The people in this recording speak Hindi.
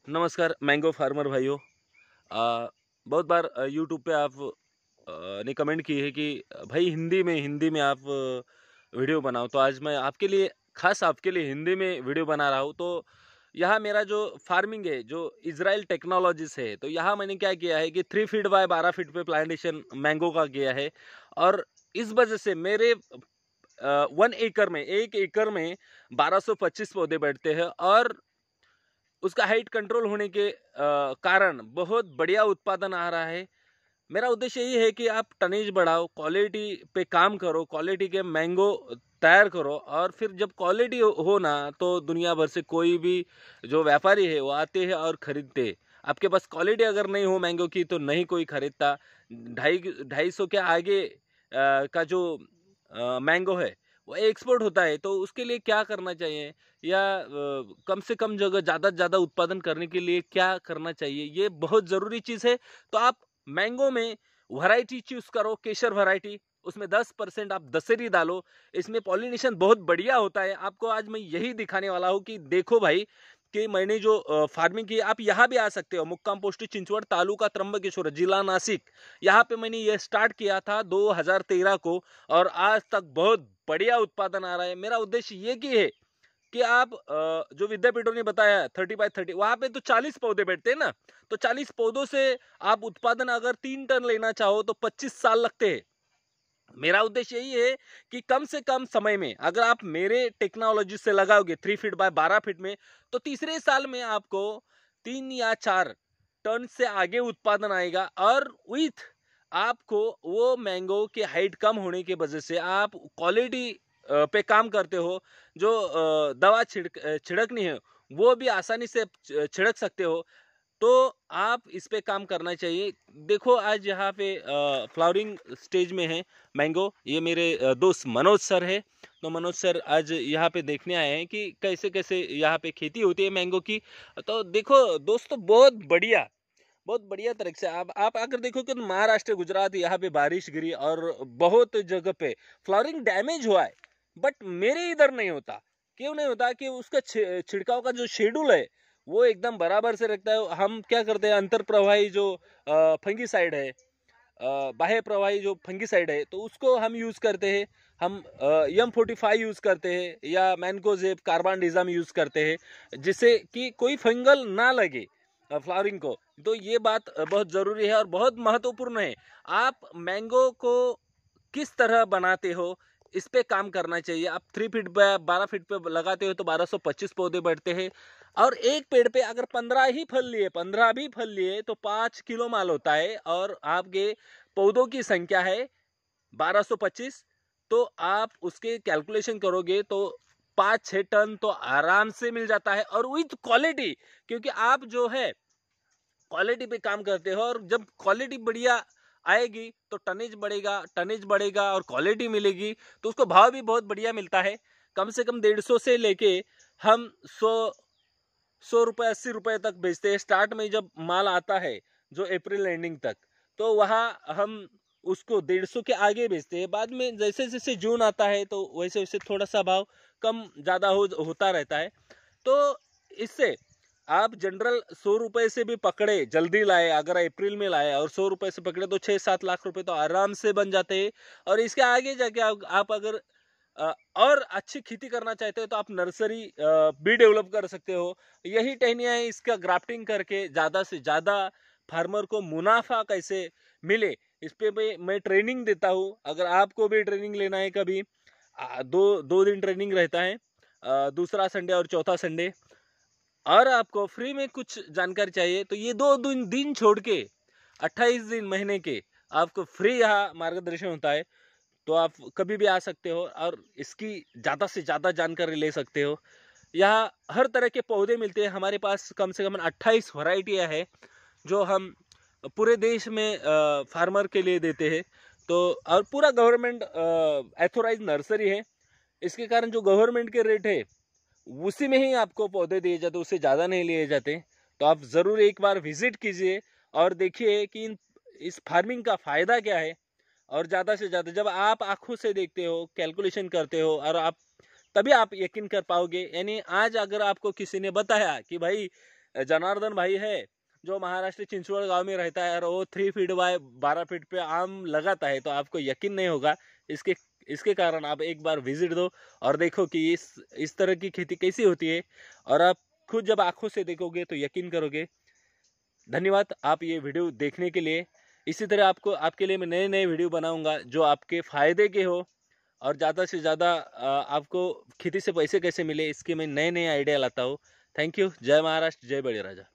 नमस्कार मैंगो फार्मर भाइयों। बहुत बार यूट्यूब पे आप ने कमेंट की है कि भाई हिंदी में आप वीडियो बनाओ। तो आज मैं आपके लिए खास आपके लिए हिंदी में वीडियो बना रहा हूँ। तो यहाँ मेरा जो फार्मिंग है जो इजराइल टेक्नोलॉजीज है, तो यहाँ मैंने क्या किया है कि 3 फीट बाय 12 फीट पे प्लांटेशन मैंगो का किया है। और इस वजह से मेरे 1 एकड़ में 1225 पौधे बैठते हैं। और उसका हाइट कंट्रोल होने के कारण बहुत बढ़िया उत्पादन आ रहा है। मेरा उद्देश्य यही है कि आप टनेज बढ़ाओ, क्वालिटी पे काम करो, क्वालिटी के मैंगो तैयार करो। और फिर जब क्वालिटी हो ना, तो दुनिया भर से कोई भी जो व्यापारी है वो आते हैं और खरीदते। आपके पास क्वालिटी अगर नहीं हो मैंगो की तो नहीं कोई खरीदता। 250 के आगे का जो मैंगो है वो एक्सपोर्ट होता है। तो उसके लिए क्या करना चाहिए, या कम से कम जगह ज़्यादा से ज़्यादा उत्पादन करने के लिए क्या करना चाहिए, ये बहुत ज़रूरी चीज़ है। तो आप मैंगो में वैरायटी चूज करो, केसर वैरायटी। उसमें 10% आप दशहरी डालो। इसमें पॉलिनेशन बहुत बढ़िया होता है। आपको आज मैं यही दिखाने वाला हूँ कि देखो भाई कि मैंने जो फार्मिंग की। आप यहाँ भी आ सकते हो, मुक्काम पोस्ट चिंचवड, तालुका त्र्यंबकेश्वर, जिला नासिक। यहाँ पे मैंने ये स्टार्ट किया था 2013 को, और आज तक बहुत बढ़िया उत्पादन आ रहा है। मेरा उद्देश्य ये की है कि आप जो विद्यापीठों ने बताया 30 बाय 30, वहां पे तो 40 पौधे बैठते हैं ना। तो 40 पौधों से आप उत्पादन अगर 3 टन लेना चाहो तो 25 साल लगते हैं। मेरा उद्देश्य यही है कि कम से कम समय में अगर आप मेरे टेक्नोलॉजी से लगाओगे 3 फीट बाय 12 फीट में, तो तीसरे साल में आपको 3 या 4 टन से आगे उत्पादन आएगा। और विथ आपको वो मैंगो की हाइट कम होने की वजह से आप क्वालिटी पे काम करते हो। जो दवा छिड़कनी है वो भी आसानी से छिड़क सकते हो। तो आप इस पे काम करना चाहिए। देखो आज यहाँ पे फ्लावरिंग स्टेज में है मैंगो। ये मेरे दोस्त मनोज सर है। तो मनोज सर आज यहाँ पे देखने आए हैं कि कैसे कैसे यहाँ पे खेती होती है मैंगो की। तो देखो दोस्तों, बहुत बढ़िया तरह से आप अगर देखोगे तो महाराष्ट्र, गुजरात, यहाँ पे बारिश गिरी और बहुत जगह पे फ्लावरिंग डैमेज हुआ है। बट मेरे इधर नहीं होता। क्यों नहीं होता? कि उसका छिड़काव का जो शेड्यूल है वो एकदम बराबर से रखता है। हम क्या करते हैं, अंतर प्रवाही जो फंगीसाइड है, बाह्य प्रवाही जो फंगीसाइड है, तो उसको हम यूज करते हैं। हम M45 यूज करते हैं या मैनकोजेब कार्बानडिज़म यूज करते हैं, जिससे कि कोई फंगल ना लगे फ्लावरिंग को। तो ये बात बहुत जरूरी है और बहुत महत्वपूर्ण है। आप मैंगो को किस तरह बनाते हो इस पे काम करना चाहिए। आप 3 फीट पे 12 फीट पे लगाते हो तो 1225 पौधे बढ़ते हैं। और एक पेड़ पे अगर 15 भी फल लिए तो 5 किलो माल होता है। और आपके पौधों की संख्या है 1225। तो आप उसके कैलकुलेशन करोगे तो 5-6 टन तो आराम से मिल जाता है, और विथ क्वालिटी। क्योंकि आप जो है क्वालिटी पे काम करते हो, और जब क्वालिटी बढ़िया आएगी तो टनेज बढ़ेगा और क्वालिटी मिलेगी, तो उसको भाव भी बहुत बढ़िया मिलता है। कम से कम 150 से लेके हम 100 रुपए 80 रुपए तक बेचते हैं स्टार्ट में। जब माल आता है जो अप्रैल एंडिंग तक, तो वहाँ हम उसको 150 के आगे बेचते हैं। बाद में जैसे जैसे जून आता है तो वैसे वैसे थोड़ा सा भाव कम ज़्यादा होता रहता है। तो इससे आप जनरल 100 रुपए से भी पकड़े, जल्दी लाए, अगर अप्रैल में लाए और 100 रुपए से पकड़े तो 6-7 लाख रुपए तो आराम से बन जाते हैं। और इसके आगे जाके आप अगर और अच्छी खेती करना चाहते हो तो आप नर्सरी भी डेवलप कर सकते हो। यही टहनिया है, इसका ग्राफ्टिंग करके ज़्यादा से ज़्यादा फार्मर को मुनाफा कैसे मिले, इस पे मैं ट्रेनिंग देता हूँ। अगर आपको भी ट्रेनिंग लेना है कभी, दो दो दिन ट्रेनिंग रहता है, दूसरा संडे और चौथा संडे। और आपको फ्री में कुछ जानकारी चाहिए तो ये 2 दिन छोड़ के 28 दिन महीने के आपको फ्री यहाँ मार्गदर्शन होता है। तो आप कभी भी आ सकते हो और इसकी ज़्यादा से ज़्यादा जानकारी ले सकते हो। यहाँ हर तरह के पौधे मिलते हैं हमारे पास। कम से कम 28 वैरायटियाँ हैं जो हम पूरे देश में फार्मर के लिए देते हैं। तो और पूरा गवर्नमेंट एथोराइज नर्सरी है। इसके कारण जो गवर्नमेंट के रेट है उसी में ही आपको पौधे दिए जाते, उससे ज़्यादा नहीं लिए जाते। तो आप ज़रूर एक बार विजिट कीजिए और देखिए कि इस फार्मिंग का फ़ायदा क्या है। और ज़्यादा से ज़्यादा जब आप आंखों से देखते हो, कैलकुलेशन करते हो, और आप तभी आप यकीन कर पाओगे। यानी आज अगर आपको किसी ने बताया कि भाई जनार्दन भाई है जो महाराष्ट्र चिंचवड़ गांव में रहता है और वो 3 फीट बाय 12 फीट पे आम लगाता है, तो आपको यकीन नहीं होगा। इसके इसके कारण आप एक बार विजिट दो और देखो कि इस तरह की खेती कैसी होती है, और आप खुद जब आंखों से देखोगे तो यकीन करोगे। धन्यवाद आप ये वीडियो देखने के लिए। इसी तरह आपके लिए मैं नए नए वीडियो बनाऊंगा जो आपके फ़ायदे के हो, और ज़्यादा से ज़्यादा आपको खेती से पैसे कैसे मिले इसके मैं नए नए आइडिया लाता हूँ। Thank you. जय महाराष्ट्र, जय बड़े राजा।